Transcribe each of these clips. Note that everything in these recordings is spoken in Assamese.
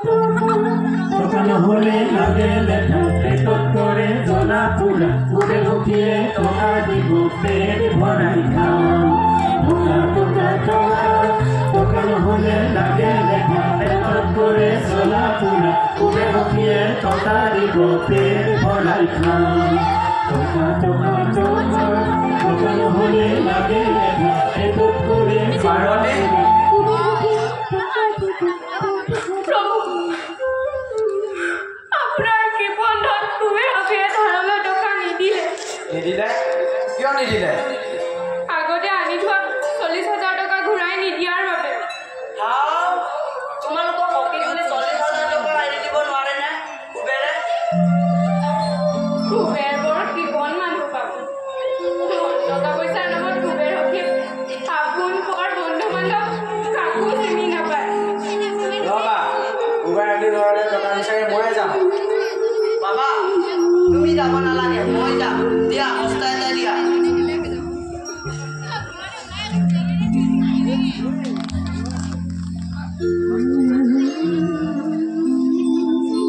টকা নহ'লে লাগে লেঠা পেটত কৰে জ্বলা পোৰা কোনে ৰখিয়ে টকা দিব পেট ভৰাই খাওঁ টকা টকা টকা টকা নহ'লে লাগে লেঠা পেটত কৰে জ্বলা পোৰা কোনে ৰখিয়ে টকা দিব পেট ভৰাই খাওঁ টকা টকা টকা টকা নহ'লে লাগে লেঠা পেটত কৰে নিদিলে কিয় নিদিলে আগতে আনি থোৱা 40,000 টকা ঘূৰাই নিদিয়াৰ বাবে তোমালোকক হকি বুলি 40,000 টকা আনি দিব নোৱাৰে নে কুবেৰে কুবেৰ বৰ কিবন মানুহ পাব টকা পইচাৰ নামত কুবেৰ হকি আপোন পৰ বন্ধু বান্ধৱ কাকো চিনি নাপায় ৰবা কুবেৰ আদি ধৰণে টকা বিচাৰি ময়ে যাম বাবা তুমি যাব নালাগে মই যাম দিয়া হস্তা এটা দিয়া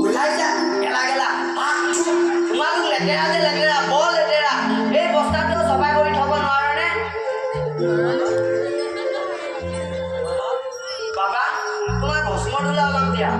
উঠাইছা গেলা গেলা তোমালোক লেতেৰা যে লেতেৰা বৰ লেতেৰা এই বস্তাটো চফা কৰি থব নোৱাৰনে বাবা তোমাৰ ভস্ম ধূলা অলপ দিয়া